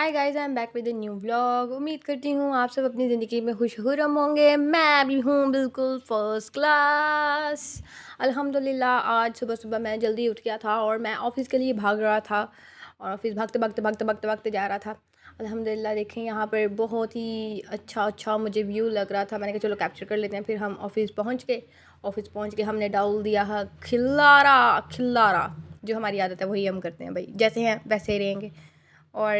Hi guys, I am back with a new vlog. उम्मीद करती हूँ आप सब अपनी ज़िंदगी में खुशखुरम होंगे। मैं भी हूँ बिल्कुल फ़र्स्ट क्लास। अल्हम्दुलिल्लाह आज सुबह सुबह मैं जल्दी उठ गया था और मैं ऑफ़िस के लिए भाग रहा था और ऑफ़िस भागते जा रहा था। अल्हम्दुलिल्लाह देखें यहाँ पर बहुत ही अच्छा मुझे व्यू लग रहा था। मैंने कहा चलो कैप्चर कर लेते हैं। फिर हम ऑफ़िस पहुँच के हमने डाल दिया है खिल्लारा। जो हमारी आदत है वही हम करते हैं भाई, जैसे हैं वैसे ही रहेंगे। और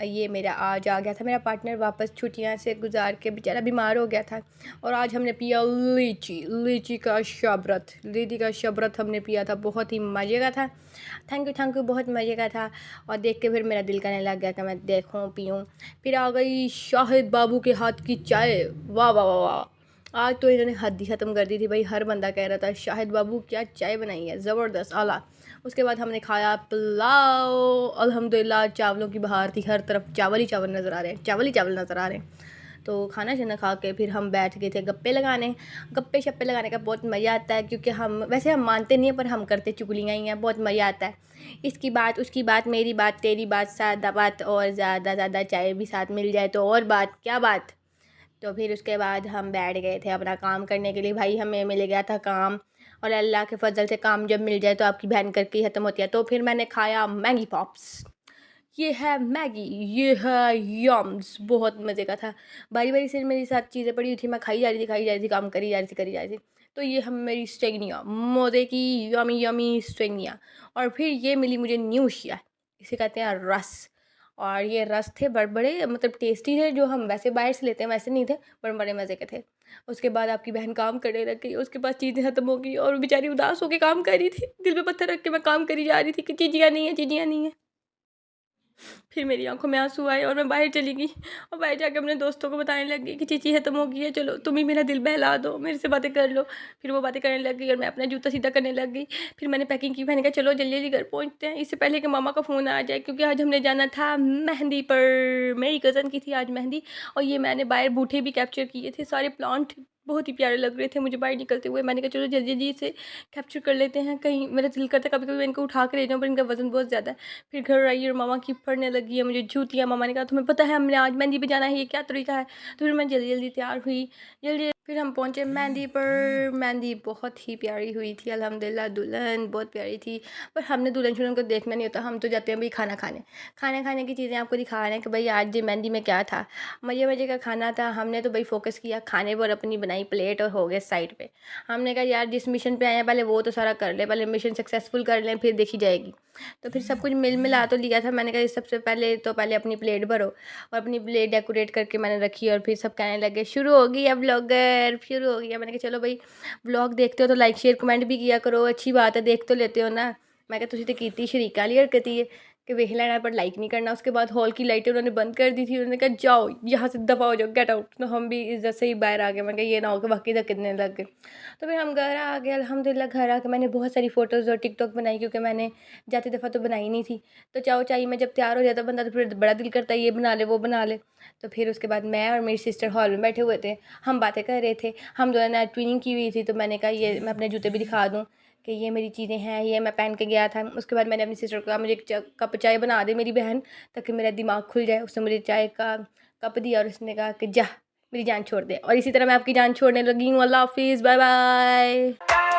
ये मेरा आज आ गया था मेरा पार्टनर वापस छुट्टियां से गुजार के, बेचारा बीमार हो गया था। और आज हमने पिया लीची का शरबत हमने पिया था, बहुत ही मज़े का था। थैंक यू, बहुत मज़े का था। और देख के फिर मेरा दिल करने लग गया कि मैं देखूं पीऊं। फिर आ गई शाहिद बाबू के हाथ की चाय। वाह वाह वाह वाह, आज तो इन्होंने हद ही ख़त्म कर दी थी भाई। हर बंदा कह रहा था शाहिद बाबू क्या चाय बनाई है, ज़बरदस्त आला। उसके बाद हमने खाया पुलाव। अल्हम्दुलिल्लाह चावलों की बहार थी, हर तरफ चावल ही चावल नज़र आ रहे हैं, चावल ही चावल नज़र आ रहे हैं। तो खाना शाना खा के फिर हम बैठ गए थे गप्पे शप्पे लगाने का बहुत मज़ा आता है। क्योंकि हम मानते नहीं हैं पर हम करते चुगलियाँ ही हैं, बहुत मज़ा आता है। इसकी बात उसकी बात मेरी बात तेरी बात सादा बात, और ज़्यादा चाय भी साथ मिल जाए तो और बात क्या बात। तो फिर उसके बाद हम बैठ गए थे अपना काम करने के लिए। भाई हमें मिल गया था काम, और अल्लाह के फजल से काम जब मिल जाए तो आपकी बहन करके ही ख़त्म होती है। तो फिर मैंने खाया मैगी पॉप्स। ये है मैगी, ये है यम्स, बहुत मज़े का था। बारी बारी से मेरे साथ चीज़ें पड़ी हुई थी, मैं खाई जा रही थी, काम करी जा रही थी। तो ये हम मेरी स्टेगनिया मज़े की यमी स्टेगनिया। और फिर ये मिली मुझे न्यूशिया, इसे कहते हैं रस। और ये रस थे बड़े मतलब टेस्टी थे, जो हम वैसे बाहर से लेते हैं वैसे नहीं थे, पर बड़े मज़े के थे। उसके बाद आपकी बहन काम करने लग गई, उसके पास चीज़ें ख़त्म हो गई और बेचारी उदास होकर काम कर रही थी। दिल पे पत्थर रख के मैं काम करी जा रही थी कि चीज़ियाँ नहीं है, चीज़ियाँ नहीं है। फिर मेरी आंखों में आंसू आए और मैं बाहर चली गई और बाहर जाकर अपने दोस्तों को बताने लग गई कि चीची ख़त्म हो गई है, चलो तुम ही मेरा दिल बहला दो, मेरे से बातें कर लो। फिर वो बातें करने लग गई और मैं अपना जूता सीधा करने लग गई। फिर मैंने पैकिंग की, मैंने कहा चलो जल्दी जल्दी घर पहुँचते हैं, इससे पहले कि मामा का फ़ोन आ जाए, क्योंकि आज हमने जाना था मेहंदी पर। मेरी कज़न की थी आज मेहंदी। और ये मैंने बाहर बूटे भी कैप्चर किए थे, सारे प्लांट बहुत ही प्यारे लग रहे थे मुझे बाहर निकलते हुए। मैंने कहा चलो जल्दी जल्दी से कैप्चर कर लेते हैं, कहीं मेरा दिल करता है कभी कभी मैं इनको उठा के ले जाऊँ, पर इनका वज़न बहुत ज़्यादा है। फिर घर आई और मामा की पड़ने लगी है मुझे जूतियाँ। मामा ने कहा तुम्हें पता है हमने आज मेहंदी पे जाना है, ये क्या तरीका है। तो फिर मैं जल्दी जल्दी तैयार हुई, जल्दी फिर हम पहुँचे मेहंदी पर। मेहंदी बहुत ही प्यारी हुई थी अल्हम्दुलिल्लाह, दुल्हन बहुत प्यारी थी। पर हमने दुल्हन शुल्हन को देखना नहीं होता, हम तो जाते हैं भाई खाना खाने की चीज़ें आपको दिखा रहे हैं कि भाई आज ये मेहंदी में क्या था। मज़े का खाना था। हमने तो भाई फोकस किया खाने पर, अपनी बनाई प्लेट और हो गए साइड पे। हमने कहा यार जिस मिशन पे आए हैं पहले वो तो सारा कर ले, पहले मिशन सक्सेसफुल कर लें फिर देखी जाएगी। तो फिर सब कुछ मिला तो लिया था। मैंने कहा सबसे पहले अपनी प्लेट भरो, और अपनी प्लेट डेकोरेट करके मैंने रखी। और फिर सब कहने लगे शुरू हो गई, अब व्लॉगर शुरू हो गया। मैंने कहा चलो भाई व्लॉग देखते हो तो लाइक शेयर कमेंट भी किया करो, अच्छी बात है, देख तो लेते हो ना। मैं कहा तुझे तो कीती शरीका वाली हरकत ही है कि वेख लेना पर लाइक नहीं करना। उसके बाद हॉल की लाइटें उन्होंने बंद कर दी थी, उन्होंने कहा जाओ यहाँ से दफ़ा हो जाओ, गेट आउट। तो हम भी इज्जत से ही बाहर आ गए। मैं कहा ये ना हो कि बाकी तक कितने लग गए। तो फिर हम घर आ गए अल्हम्दुलिल्लाह। घर आके मैंने बहुत सारी फ़ोटोज़ और टिकटॉक बनाई, क्योंकि मैंने जाती दफ़ा तो बनाई नहीं थी। तो चाहो चाहिए मैं जब तैयार हो जाता बंदा तो फिर बड़ा दिल करता है ये बना ले वो बना ले। तो फिर उसके बाद मैं और मेरी सिस्टर हॉल में बैठे हुए थे, हम बातें कर रहे थे। हम दोनों ने ट्विनिंग की हुई थी, तो मैंने कहा ये मैं अपने जूते भी दिखा दूँ कि ये मेरी चीज़ें हैं, ये मैं पहन के गया था। उसके बाद मैंने अपनी सिस्टर को कहा मुझे एक कप चाय बना दे मेरी बहन, ताकि मेरा दिमाग खुल जाए। उसने मुझे चाय का कप दिया और उसने कहा कि जा मेरी जान छोड़ दे। और इसी तरह मैं आपकी जान छोड़ने लगी हूँ। अल्लाह हाफिज़, बाय बाय।